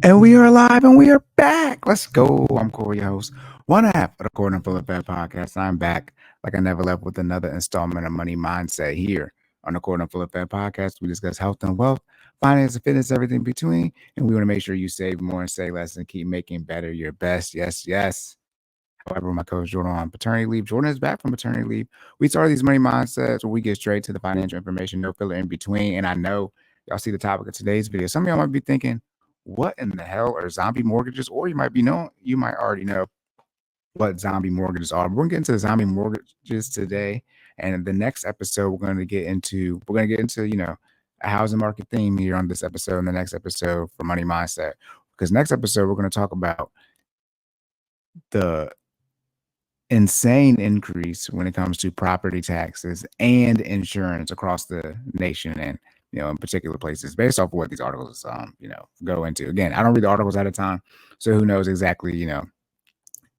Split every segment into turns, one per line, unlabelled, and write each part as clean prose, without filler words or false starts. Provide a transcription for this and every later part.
And we are live and we are back. Let's go. I'm Cory, your host, one half of the Cory and FinallyFit podcast. I'm back like I never left with another installment of Money Mindset here on the Cory and FinallyFit podcast. We discuss health and wealth, finance and fitness, everything between. And we want to make sure you save more and say less and keep making better your best. Yes, yes. However, my coach Jordan on paternity leave. Jordan is back from paternity leave. We started these money mindsets where we get straight to the financial information, no filler in between. And I know y'all see the topic of today's video. Some of y'all might be thinking, what in the hell are zombie mortgages? Or you might already know what zombie mortgages are. We're gonna get into the zombie mortgages today. And in the next episode, we're gonna get into, a housing market theme here on this episode and the next episode for Money Mindset. Because next episode, we're gonna talk about the insane increase when it comes to property taxes and insurance across the nation and in particular places based off of what these articles go into. Again, I don't read the articles at a time, so who knows exactly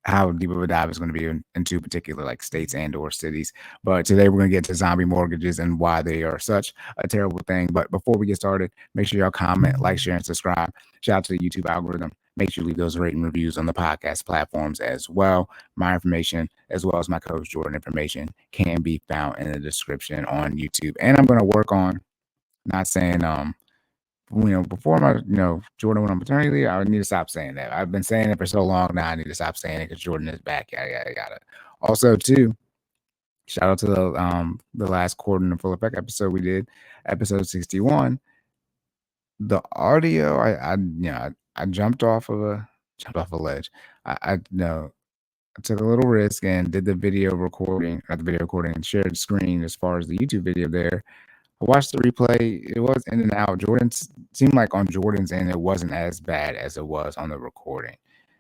how deep of a dive is going to be into particular like states and or cities. But today we're going to get to zombie mortgages and why they are such a terrible thing. But before we get started, make sure y'all comment, like, share, and subscribe. Shout out to the YouTube algorithm. Make sure you leave those rating reviews on the podcast platforms as well. My information, as well as my coach Jordan information, can be found in the description on YouTube. And I'm going to work on not saying before Jordan went on paternity leave, I need to stop saying that. I've been saying it for so long now. I need to stop saying it because Jordan is back. Yada. Also, too, shout out to the last Cory and Full Effect episode we did, episode 61. The audio, I jumped off a ledge. I took a little risk and did the video recording, not the video recording, and shared screen as far as the YouTube video there. I watched the replay. It was in and out. Jordan's seemed like on Jordan's end, it wasn't as bad as it was on the recording.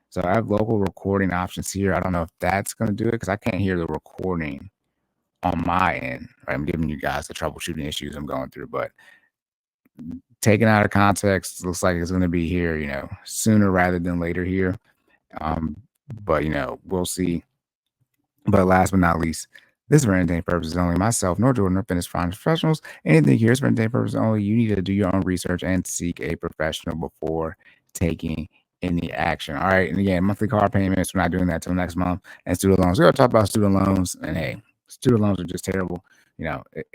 So I have local recording options here. I don't know if that's going to do it because I can't hear the recording on my end. Right? I'm giving you guys the troubleshooting issues I'm going through, but taken out of context, looks like it's going to be here, sooner rather than later here. But we'll see. But last but not least, this is for entertainment purposes only. Myself, nor Jordan, nor fitness professionals. Anything here is for entertainment purposes only. You need to do your own research and seek a professional before taking any action. All right. And again, monthly car payments. We're not doing that till next month. And student loans. We're going to talk about student loans. And hey, student loans are just terrible. It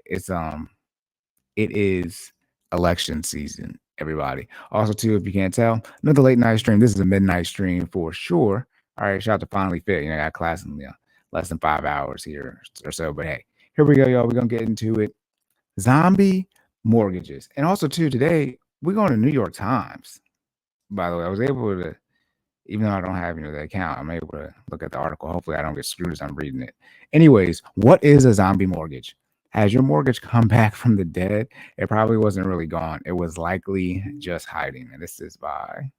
is election season, everybody. Also, too, if you can't tell, another late night stream. This is a midnight stream for sure. All right. Shout out to FinallyFit. I got class in less than 5 hours here or so. But hey, here we go, y'all. We're going to get into it. Zombie mortgages. And also, too, today, we're going to New York Times. By the way, I was able to, even though I don't have the account, I'm able to look at the article. Hopefully, I don't get screwed as I'm reading it. Anyways, what is a zombie mortgage? Has your mortgage come back from the dead? It probably wasn't really gone. It was likely just hiding. And this is by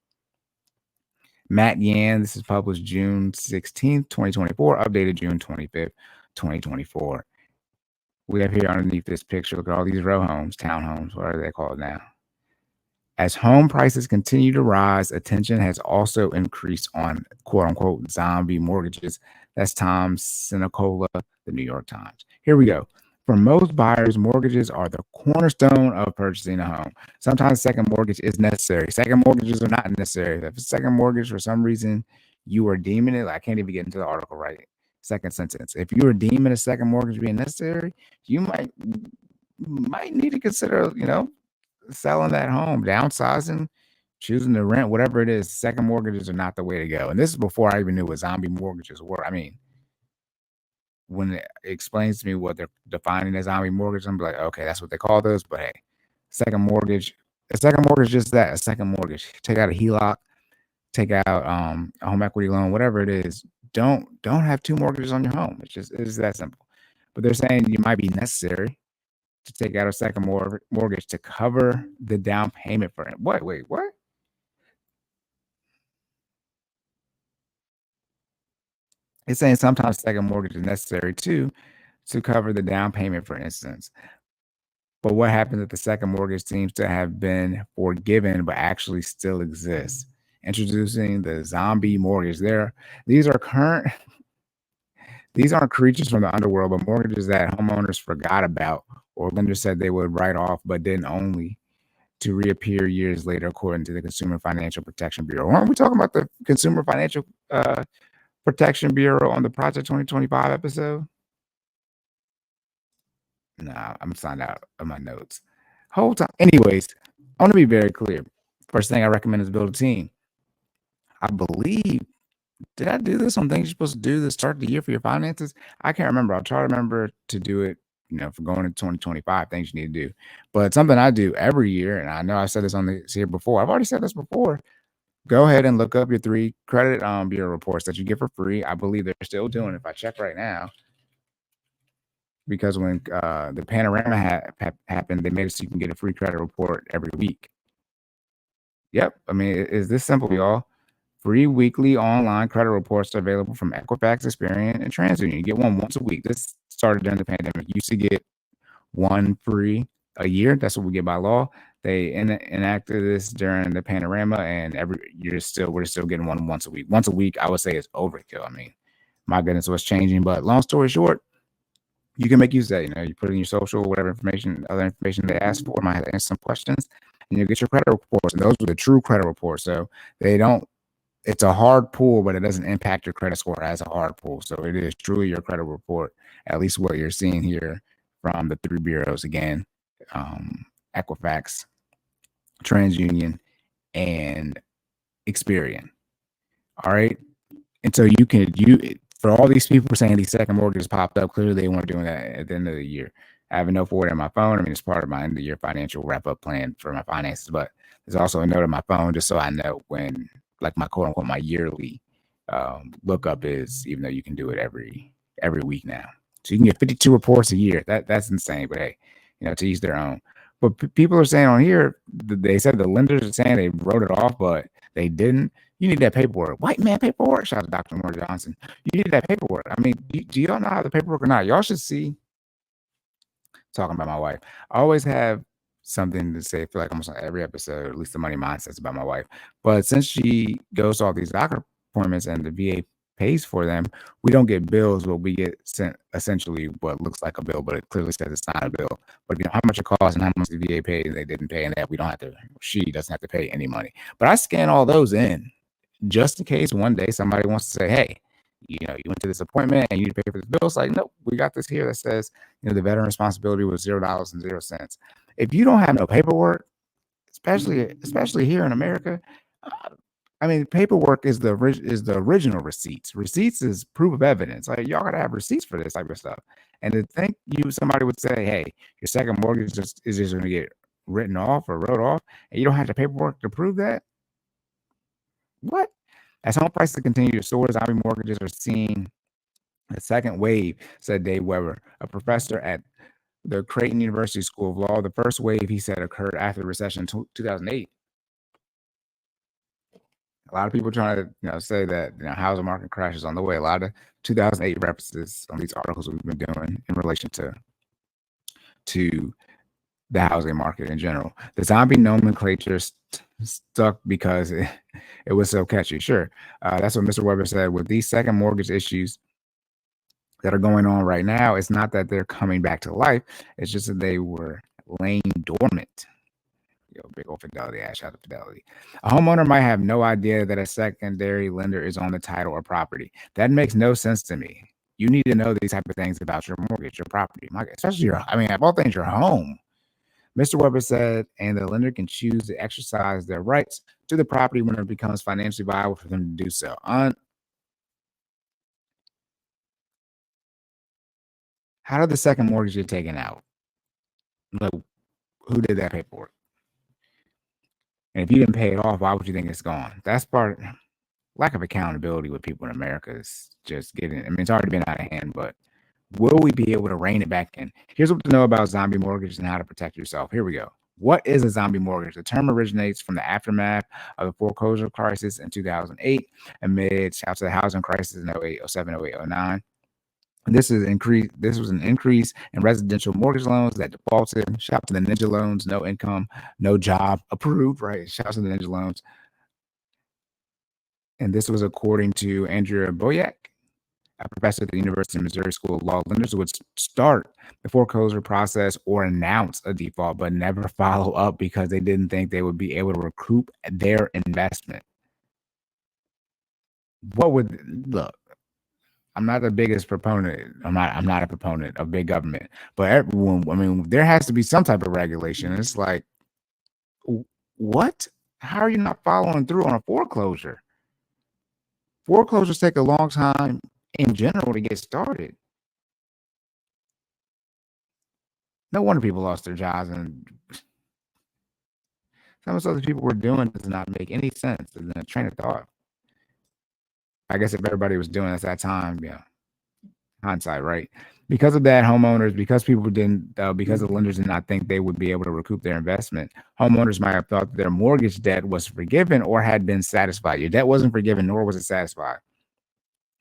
Matt Yan. This is published June 16th, 2024, updated June 25th, 2024. We have here underneath this picture, look at all these row homes, townhomes, what are they called now? As home prices continue to rise, attention has also increased on quote-unquote zombie mortgages. That's Tom Sinacola, the New York Times. Here we go. For most buyers, mortgages are the cornerstone of purchasing a home. Sometimes second mortgage is necessary. Second mortgages are not necessary. If a second mortgage, for some reason, you are deeming it, I can't even get into the article right. Second sentence. If you are deeming a second mortgage being necessary, you might need to consider, selling that home, downsizing, choosing to rent, whatever it is. Second mortgages are not the way to go. And this is before I even knew what zombie mortgages were. I mean, when it explains to me what they're defining as zombie mortgage, I'm like, okay, that's what they call those. But hey, second mortgage, a second mortgage is just that, a second mortgage. Take out a HELOC, take out a home equity loan, whatever it is. Don't have two mortgages on your home. It's that simple. But they're saying you might be necessary to take out a second mortgage to cover the down payment for it. What? Wait, what? It's saying sometimes second mortgage is necessary too to cover the down payment, for instance. But what happens if the second mortgage seems to have been forgiven but actually still exists? Introducing the zombie mortgage. These are current. These aren't creatures from the underworld, but mortgages that homeowners forgot about or lenders said they would write off but didn't only to reappear years later, according to the Consumer Financial Protection Bureau. Aren't we talking about the Consumer Financial Protection Bureau on the Project 2025 episode? Nah, I'm signed out of my notes. Whole time. Anyways, I want to be very clear. First thing I recommend is build a team. I believe, did I do this on things you're supposed to do to start the year for your finances? I can't remember. I'll try to remember to do it, for going into 2025, things you need to do. But something I do every year, and I know I've said this on this here before. I've already said this before. Go ahead and look up your 3 credit bureau reports that you get for free. I believe they're still doing it. If I check right now, because when the panorama happened, they made it so you can get a free credit report every week. Yep. I mean, it's this simple, y'all. Free weekly online credit reports are available from Equifax, Experian, and TransUnion. You get one once a week. This started during the pandemic. You used to get one free a year. That's what we get by law. They enacted this during the panorama, and we're still getting one once a week. Once a week, I would say it's overkill. I mean, my goodness, what's changing? But long story short, you can make use of that. You put in your social, whatever other information they ask for. Might answer some questions, and you'll get your credit reports. And those are the true credit reports. So they don't. It's a hard pull, but it doesn't impact your credit score as a hard pull. So it is truly your credit report, at least what you're seeing here from the 3 bureaus again, Equifax, TransUnion, and Experian. All right. And so for all these people saying these second mortgages popped up, clearly they weren't doing that at the end of the year. I have a note for it on my phone. I mean, it's part of my end of the year financial wrap up plan for my finances, but there's also a note on my phone just so I know when, like, my quote unquote my yearly lookup is, even though you can do it every week now. So you can get 52 reports a year. That's insane, but hey, to each their own. But people are saying on here, they said the lenders are saying they wrote it off, but they didn't. You need that paperwork. White man paperwork. Shout out to Dr. Moore Johnson. You need that paperwork. I mean, do y'all know how the paperwork or not? Y'all should see. Talking about my wife, I always have something to say. I feel like almost on every episode, at least the money mindset's about my wife. But since she goes to all these doctor appointments and the VA pays for them, we don't get bills, but we get sent essentially what looks like a bill, but it clearly says it's not a bill. But how much it costs and how much the VA paid, and they didn't pay, and that she doesn't have to pay any money. But I scan all those in just in case one day somebody wants to say, hey, you went to this appointment and you need to pay for this bill. It's like, nope, we got this here that says, the veteran responsibility was $0.00. If you don't have no paperwork, especially here in America, I mean, paperwork is the original receipts. Receipts is proof of evidence. Like, y'all gotta have receipts for this type of stuff. And to think somebody would say, hey, your second mortgage is just going to get written off or wrote off, and you don't have the paperwork to prove that. What? As home prices continue to soar, zombie mortgages are seeing a second wave, said Dave Weber, a professor at the Creighton University School of Law. The first wave, he said, occurred after the recession in 2008. A lot of people trying to say that housing market crash is on the way. A lot of 2008 references on these articles we've been doing in relation to the housing market in general. The zombie nomenclature stuck because it was so catchy. Sure, that's what Mr. Weber said. With these second mortgage issues that are going on right now, it's not that they're coming back to life. It's just that they were laying dormant. Big old Fidelity, ash out of Fidelity. A homeowner might have no idea that a secondary lender is on the title or property. That makes no sense to me. You need to know these type of things about your mortgage, your property, especially of all things, your home. Mr. Weber said, and the lender can choose to exercise their rights to the property when it becomes financially viable for them to do so. How did the second mortgage get taken out? Like, who did that paperwork? And if you didn't pay it off, why would you think it's gone? That's lack of accountability with people in America is just getting, it's already been out of hand, but will we be able to rein it back in? Here's what to know about zombie mortgages and how to protect yourself. Here we go. What is a zombie mortgage? The term originates from the aftermath of the foreclosure crisis in 2008 amid shouts of the housing crisis in 08, 07, 08, 09. This was an increase in residential mortgage loans that defaulted. Shout out to the Ninja loans, no income, no job, approved, right? Shout out to the Ninja loans. And this was according to Andrea Boyack, a professor at the University of Missouri School of Law, lenders would start the foreclosure process or announce a default, but never follow up because they didn't think they would be able to recoup their investment. Look, I'm not the biggest proponent. I'm not a proponent of big government, but everyone, I mean, there has to be some type of regulation. It's like, what? How are you not following through on a foreclosure? Foreclosures take a long time in general to get started. No wonder people lost their jobs, and some of the other people were doing does not make any sense in the train of thought. I guess if everybody was doing it at that time, yeah, hindsight, right? Because of that, homeowners, because people didn't, because the lenders did not think they would be able to recoup their investment, homeowners might have thought their mortgage debt was forgiven or had been satisfied. Your debt wasn't forgiven, nor was it satisfied.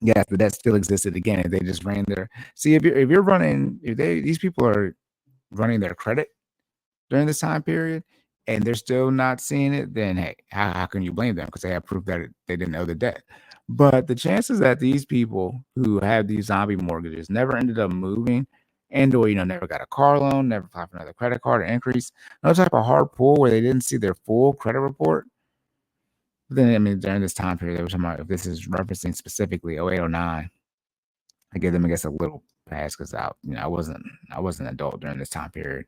Yes, the debt still existed again. If they just ran their see, if you're running, if these people are running their credit during this time period and they're still not seeing it, then hey, how can you blame them? Because they have proof that they didn't owe the debt. But the chances that these people who have these zombie mortgages never ended up moving and or never got a car loan, never applied for another credit card or increase, no type of hard pull where they didn't see their full credit report. Then I mean during this time period, they were talking about if this is referencing specifically 0809, I give them I guess a little pass because I wasn't an adult during this time period.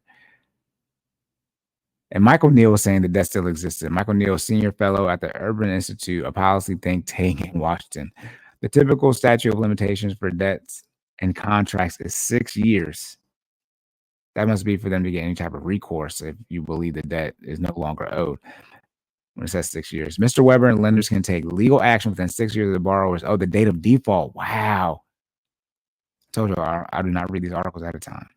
And Michael Neal was saying that debt still existed. Michael Neal, senior fellow at the Urban Institute, a policy think tank in Washington. The typical statute of limitations for debts and contracts is 6 years. That must be for them to get any type of recourse if you believe the debt is no longer owed. When it says 6 years, Mr. Weber and lenders can take legal action within 6 years of the borrower's the date of default. Wow. I told you I do not read these articles at a time.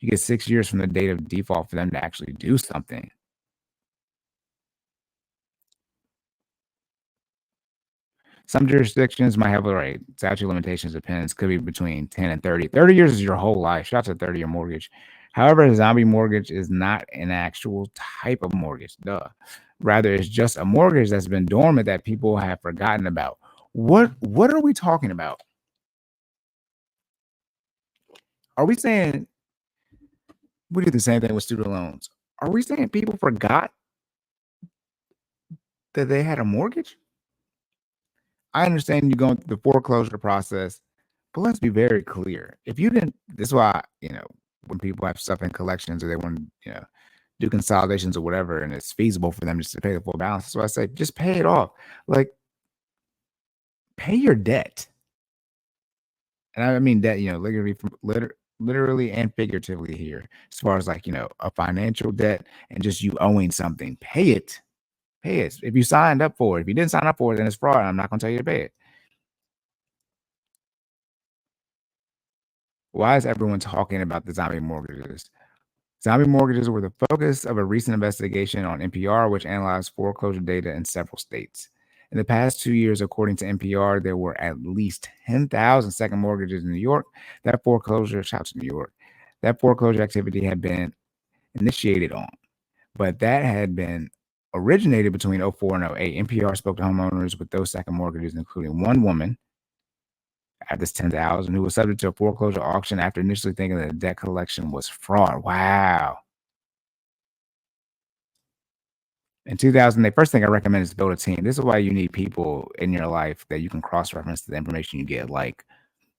You get 6 years from the date of default for them to actually do something. Some jurisdictions might have a right. Statute of limitations depends. Could be between 10 and 30. 30 years is your whole life. Shout out to 30-year mortgage. However, a zombie mortgage is not an actual type of mortgage. Duh. Rather, it's just a mortgage that's been dormant that people have forgotten about. What are we talking about? Are we saying we do the same thing with student loans? Are we saying people forgot that they had a mortgage? I understand you going through the foreclosure process, but let's be very clear. If you didn't, this is why, when people have stuff in collections or they want to, do consolidations or whatever, and it's feasible for them just to pay the full balance. That's why I say just pay it off. Like, pay your debt. And I mean debt, literally and figuratively here, as far as like, a financial debt and just you owing something. Pay it. Pay it. If you signed up for it. If you didn't sign up for it, then it's fraud. I'm not going to tell you to pay it. Why is everyone talking about the zombie mortgages? Zombie mortgages were the focus of a recent investigation on NPR, which analyzed foreclosure data in several states. In the past 2 years, according to NPR, there were at least 10,000 second mortgages in New York. Shout out to New York, that foreclosure activity had been initiated on, but that had been originated between 04 and 08. NPR spoke to homeowners with those second mortgages, including one woman at this 10,000 who was subject to a foreclosure auction after initially thinking that the debt collection was fraud. Wow. In 2000, the first thing I recommend is build a team. This is why you need people in your life that you can cross-reference the information you get, like,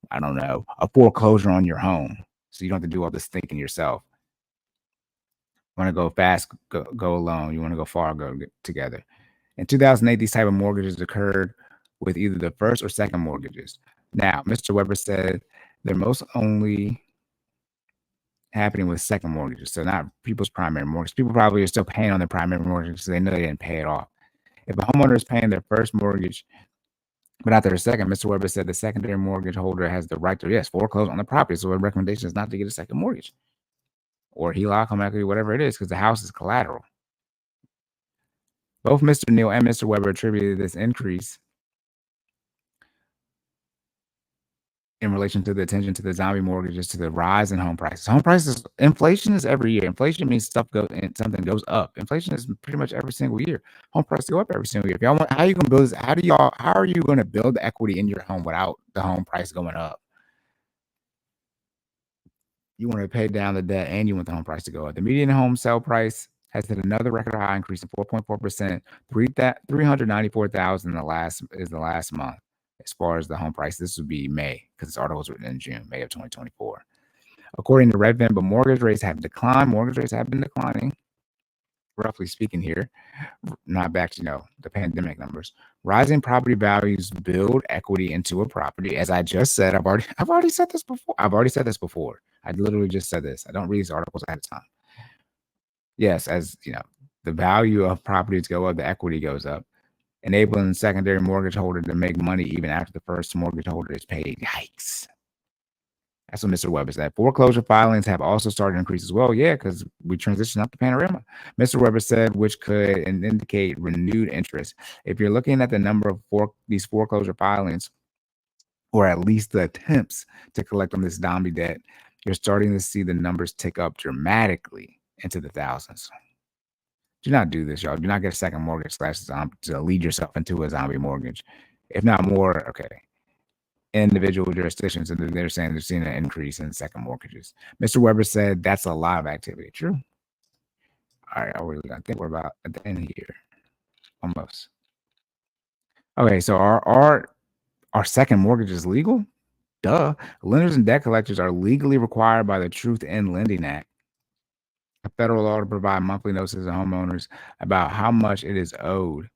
I don't know, a foreclosure on your home. So you don't have to do all this thinking yourself. You want to go fast, go alone. You want to go far, go together. In 2008, these type of mortgages occurred with either the first or second mortgages. Now, Mr. Weber said they're most only happening with second mortgages, so not people's primary mortgage. People probably are still paying on their primary mortgage because they know they didn't pay it off. If a homeowner is paying their first mortgage, but not their second, Mr. Weber said the secondary mortgage holder has the right to, foreclose on the property. So the recommendation is not to get a second mortgage or HELOC, home equity, whatever it is, because the house is collateral. Both Mr. Neal and Mr. Weber attributed this increase in relation to the attention to the zombie mortgages, to the rise in home prices. Home prices, inflation is every year. Inflation means stuff goes and something goes up. Inflation is pretty much every single year. Home prices go up every single year. If y'all want, how are you gonna build this? How are you gonna build equity in your home without the home price going up? You want to pay down the debt and you want the home price to go up. The median home sale price has hit another record high increase of 4.4%, 394,000 the last month. As far as the home price, this would be May, because this article was written in June, May of 2024. According to Redfin, but mortgage rates have declined. Mortgage rates have been declining, roughly speaking here, not back to, the pandemic numbers. Rising property values build equity into a property. As I just said, I've already said this before. I literally just said this. I don't read these articles ahead of time. Yes, as the value of properties go up, the equity goes up, enabling the secondary mortgage holder to make money even after the first mortgage holder is paid. Yikes. That's what Mr. Weber said. Foreclosure filings have also started to increase as well. Yeah, because we transitioned out the panorama. Mr. Weber said, which could indicate renewed interest. If you're looking at the number of these foreclosure filings, or at least the attempts to collect on this zombie debt, you're starting to see the numbers tick up dramatically into the thousands. Do not do this, y'all. Do not get a second mortgage to lead yourself into a zombie mortgage. If not more, okay. Individual jurisdictions, and they're saying they're seeing an increase in second mortgages. Mr. Weber said that's a lot of activity. True. All right, I think we're about at the end here. Almost. Okay, so our second mortgage is legal? Duh. Lenders and debt collectors are legally required by the Truth in Lending Act, a federal law, to provide monthly notices to homeowners about how much is owed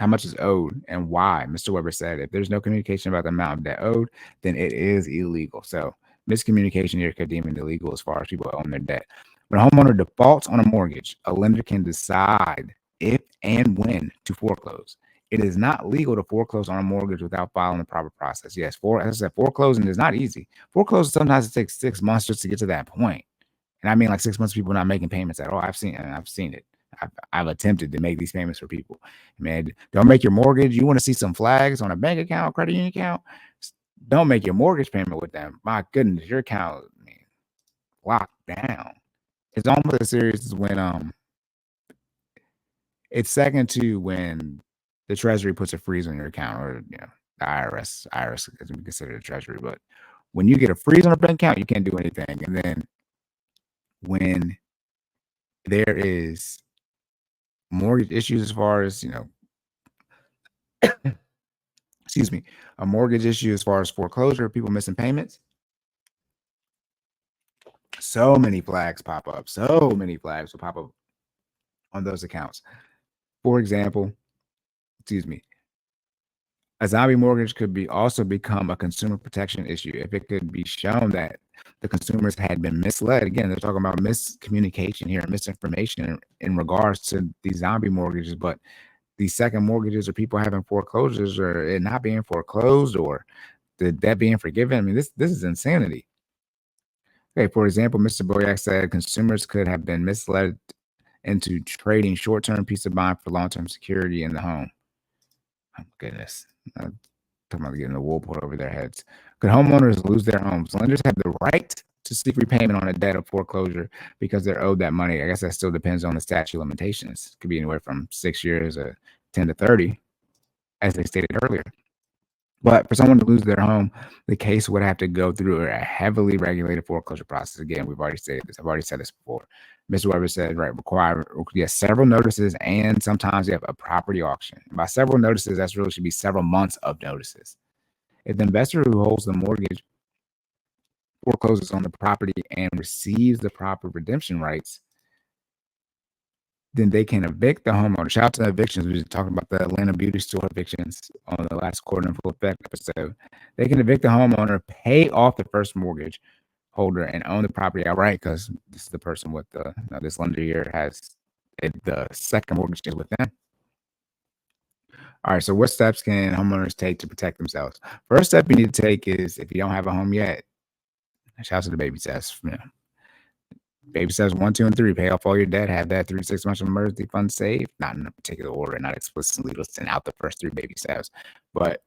and why. Mr. Weber said, if there's no communication about the amount of debt owed, then it is illegal. So miscommunication here could deem it illegal as far as people own their debt. When a homeowner defaults on a mortgage, a lender can decide if and when to foreclose. It is not legal to foreclose on a mortgage without following the proper process. Yes, as I said, foreclosing is not easy. Foreclosing sometimes it takes 6 months just to get to that point. And I mean, like 6 months, people not making payments at all. I've seen it. I've attempted to make these payments for people. Man, don't make your mortgage. You want to see some flags on a bank account, credit union account? Don't make your mortgage payment with them. My goodness, your account, man, locked down. It's almost as serious as when it's second to when the Treasury puts a freeze on your account, or the IRS. IRS is considered the Treasury, but when you get a freeze on a bank account, you can't do anything. And then when there is mortgage issues, as far as excuse me, a mortgage issue as far as foreclosure, people missing payments, so many flags pop up. So many flags will pop up on those accounts. For example, a zombie mortgage could also become a consumer protection issue if it could be shown that the consumers had been misled. Again, they're talking about miscommunication here, misinformation in regards to these zombie mortgages, but these second mortgages, or people having foreclosures, or it not being foreclosed, or the debt being forgiven. I mean, this is insanity. Okay, for example, Mr. Boyack said consumers could have been misled into trading short-term peace of mind for long-term security in the home. Oh, goodness. I'm talking about getting the wool pulled over their heads. Could homeowners lose their homes? Lenders have the right to seek repayment on a debt of foreclosure because they're owed that money. I guess that still depends on the statute of limitations. It could be anywhere from 6 years or 10 to 30, as they stated earlier. But for someone to lose their home, the case would have to go through a heavily regulated foreclosure process. Again, we've already said this. I've already said this before. Mr. Weber said, right, require several notices, and sometimes you have a property auction. And by several notices, that's really should be several months of notices. If the investor who holds the mortgage forecloses on the property and receives the proper redemption rights, then they can evict the homeowner. Shout out to the evictions. We were talking about the Atlanta beauty store evictions on the last Quarter in Full Effect episode. They can evict the homeowner, pay off the first mortgage holder, and own the property outright, because this is the person with this lender here has the second mortgage is with them. All right, so what steps can homeowners take to protect themselves? First step you need to take is, if you don't have a home yet, shout out to the baby steps. Baby steps 1, 2, and 3. Pay off all your debt. Have that 3 to 6 months of emergency fund saved. Not in a particular order. Not explicitly listing out the first 3 baby steps, but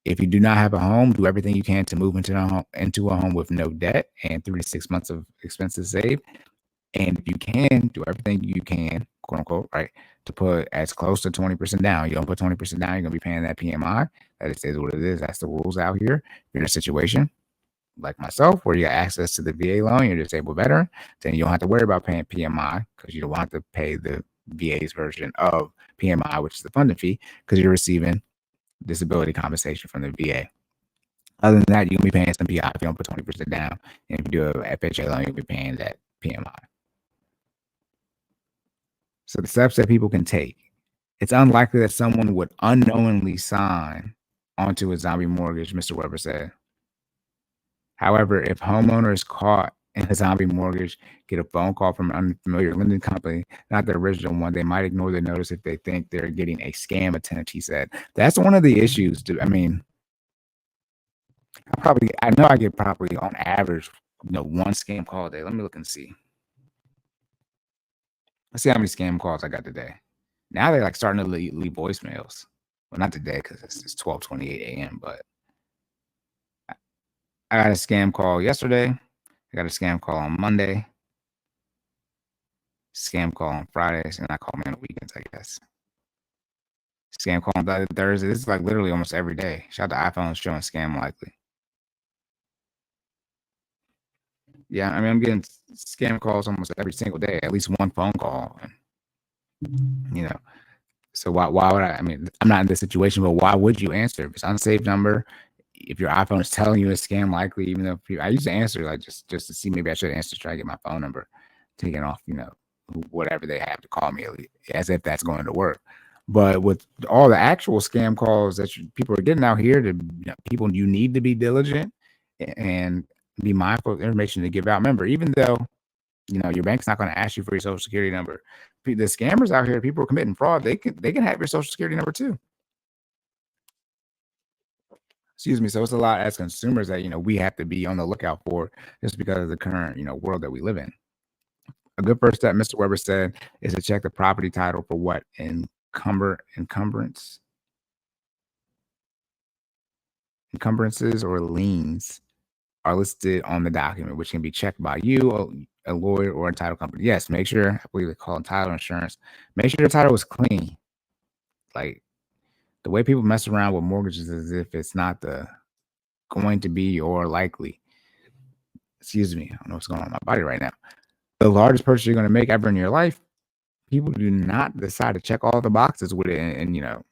If you do not have a home, do everything you can to move into a home with no debt and 3 to 6 months of expenses saved. And if you can, do everything you can, quote unquote, right, to put as close to 20% down. You don't put 20% down, you're gonna be paying that PMI. That is what it is. That's the rules out here. If you're in a situation like myself, where you got access to the VA loan, you're a disabled veteran, then you don't have to worry about paying PMI because you don't have to pay the VA's version of PMI, which is the funding fee, because you're receiving disability compensation from the VA. Other than that, you're gonna be paying some PI if you don't put 20% down. And if you do a FHA loan, you'll be paying that PMI. So the steps that people can take. It's unlikely that someone would unknowingly sign onto a zombie mortgage, Mr. Weber said. However, if homeowners caught in a zombie mortgage get a phone call from an unfamiliar lending company, not the original one, they might ignore the notice if they think they're getting a scam attempt, he said. That's one of the issues. I mean, I know I get probably on average, one scam call a day. Let me look and see. Let's see how many scam calls I got today. Now they're like starting to leave voicemails. Well, not today because it's 12:28 a.m. But I got a scam call yesterday. I got a scam call on Monday. Scam call on Fridays, and I call me on the weekends, I guess. Scam call on Thursday. This is like literally almost every day. Shout out to iPhone showing scam likely. Yeah, I mean, I'm getting scam calls almost every single day, at least one phone call. And, so why would I mean, I'm not in this situation, but why would you answer? If it's an unsaved number, if your iPhone is telling you a scam likely, even though I used to answer like just to see, maybe I should answer, try to get my phone number taken off, whatever they have to call me, as if that's going to work. But with all the actual scam calls that people are getting out here, people, you need to be diligent and be mindful of the information to give out. Remember, even though your bank's not going to ask you for your social security number, the scammers out here, people are committing fraud. They can have your social security number too. Excuse me. So it's a lot as consumers that we have to be on the lookout for, just because of the current world that we live in. A good first step, Mr. Weber said, is to check the property title for what encumbrances or liens are listed on the document, which can be checked by you, a lawyer, or a title company. Yes, make sure, I believe they call it title insurance. Make sure the title is clean. Like, the way people mess around with mortgages is if it's not going to be or likely. Excuse me, I don't know what's going on in my body right now. The largest purchase you're going to make ever in your life, people do not decide to check all the boxes with it and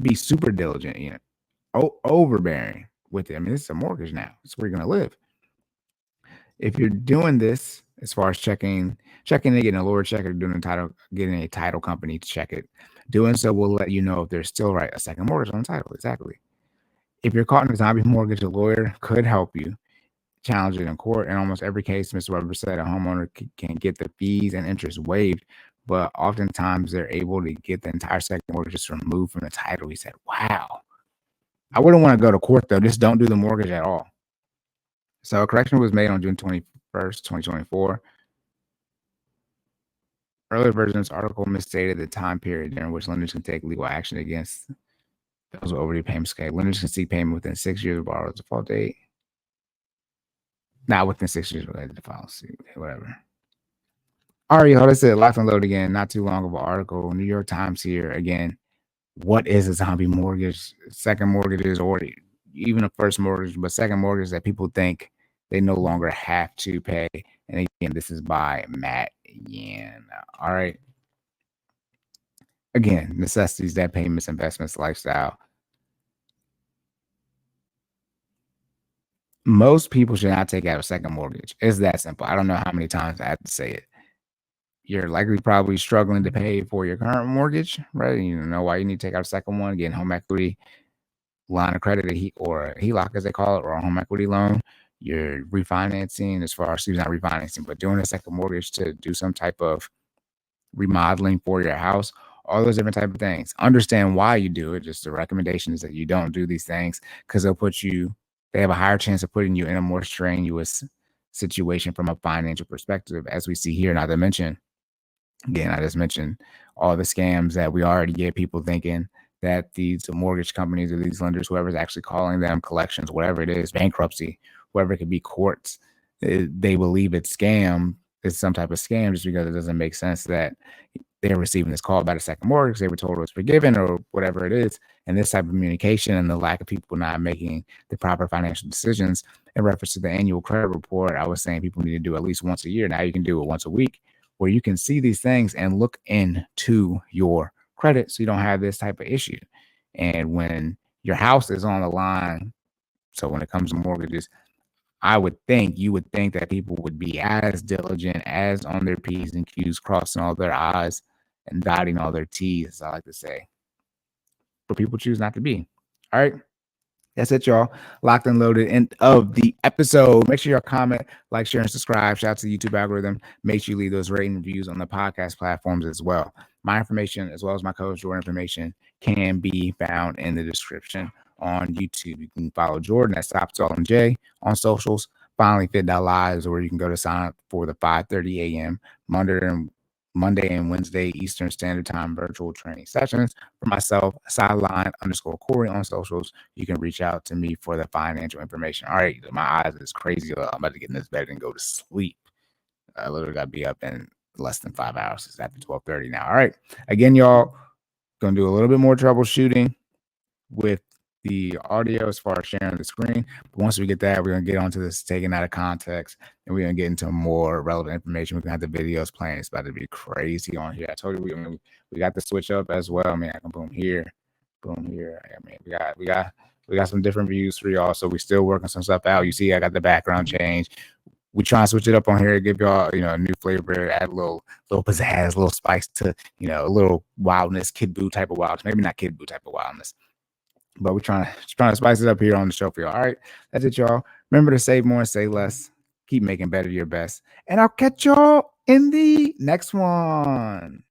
be super diligent, overbearing with it. I mean, it's a mortgage now. It's where you're going to live. If you're doing this, as far as checking and getting a lawyer check, or getting a title company to check it, doing so will let you know if there's still a second mortgage on the title. Exactly. If you're caught in a zombie mortgage, a lawyer could help you challenge it in court. In almost every case, Mr. Weber said, a homeowner can get the fees and interest waived, but oftentimes they're able to get the entire second mortgage just removed from the title. He said, wow. I wouldn't want to go to court, though. Just don't do the mortgage at all. So a correction was made on June 21st, 2024. Earlier version of this article misstated the time period during which lenders can take legal action against those with overdue payments. Okay, lenders can seek payment within 6 years of borrower's default date. Not within 6 years related to file suit. Whatever. All right, y'all. That's it. Life Unload again. Not too long of an article. New York Times here again. What is a zombie mortgage? Second mortgages, or even a first mortgage, but second mortgage that people think they no longer have to pay. And again, this is by Matt Yan. All right. Again, necessities, debt payments, investments, lifestyle. Most people should not take out a second mortgage. It's that simple. I don't know how many times I have to say it. You're likely probably struggling to pay for your current mortgage, right? You know why you need to take out a second one, getting home equity, line of credit, or a HELOC as they call it, or a home equity loan. You're refinancing, as far as not refinancing, but doing a second mortgage to do some type of remodeling for your house, all those different type of things. Understand why you do it. Just the recommendation is that you don't do these things, because they have a higher chance of putting you in a more strenuous situation from a financial perspective, as we see here. Not to mention, again, I just mentioned all the scams that we already get, people thinking that these mortgage companies or these lenders, whoever's actually calling them, collections, whatever it is, bankruptcy, whoever it could be, courts, they believe it's some type of scam, just because it doesn't make sense that they're receiving this call about a second mortgage. They were told it was forgiven or whatever it is. And this type of communication and the lack of people not making the proper financial decisions in reference to the annual credit report, I was saying people need to do at least once a year. Now you can do it once a week, where you can see these things and look into your credit so you don't have this type of issue. And when your house is on the line, so when it comes to mortgages, you would think that people would be as diligent, as on their P's and Q's, crossing all their I's and dotting all their T's, as I like to say. But people choose not to be. All right. That's it, y'all. Locked and loaded. End of the episode. Make sure y'all comment, like, share, and subscribe. Shout out to the YouTube algorithm. Make sure you leave those rating reviews on the podcast platforms as well. My information, as well as my coach Jordan information, can be found in the description on YouTube. You can follow Jordan at StopStalling on socials. FinallyFit.live is where you can go to sign up for the 5:30 a.m. Monday and Wednesday Eastern Standard Time virtual training sessions. For myself, sideline_Cory on socials. You can reach out to me for the financial information. All right, my eyes is crazy. I'm about to get in this bed and go to sleep. I literally got to be up in less than 5 hours. It's after 12:30 now. All right. Again, y'all, going to do a little bit more troubleshooting with the audio as far as sharing the screen. But once we get that, we're going to get onto this taken out of context, and we're going to get into more relevant information. We're going to have the videos playing. It's about to be crazy on here. I told you we got the switch up as well. I mean, I can boom here. I mean, we got some different views for y'all. So we're still working some stuff out. You see, I got the background change. We try and switch it up on here, give y'all, a new flavor, add a little pizzazz, a little spice to, a little wildness, Kid Boo type of wildness. Maybe not Kid Boo type of wildness, but we're trying to spice it up here on the show for y'all. All right, that's it, y'all. Remember to save more and say less. Keep making better your best. And I'll catch y'all in the next one.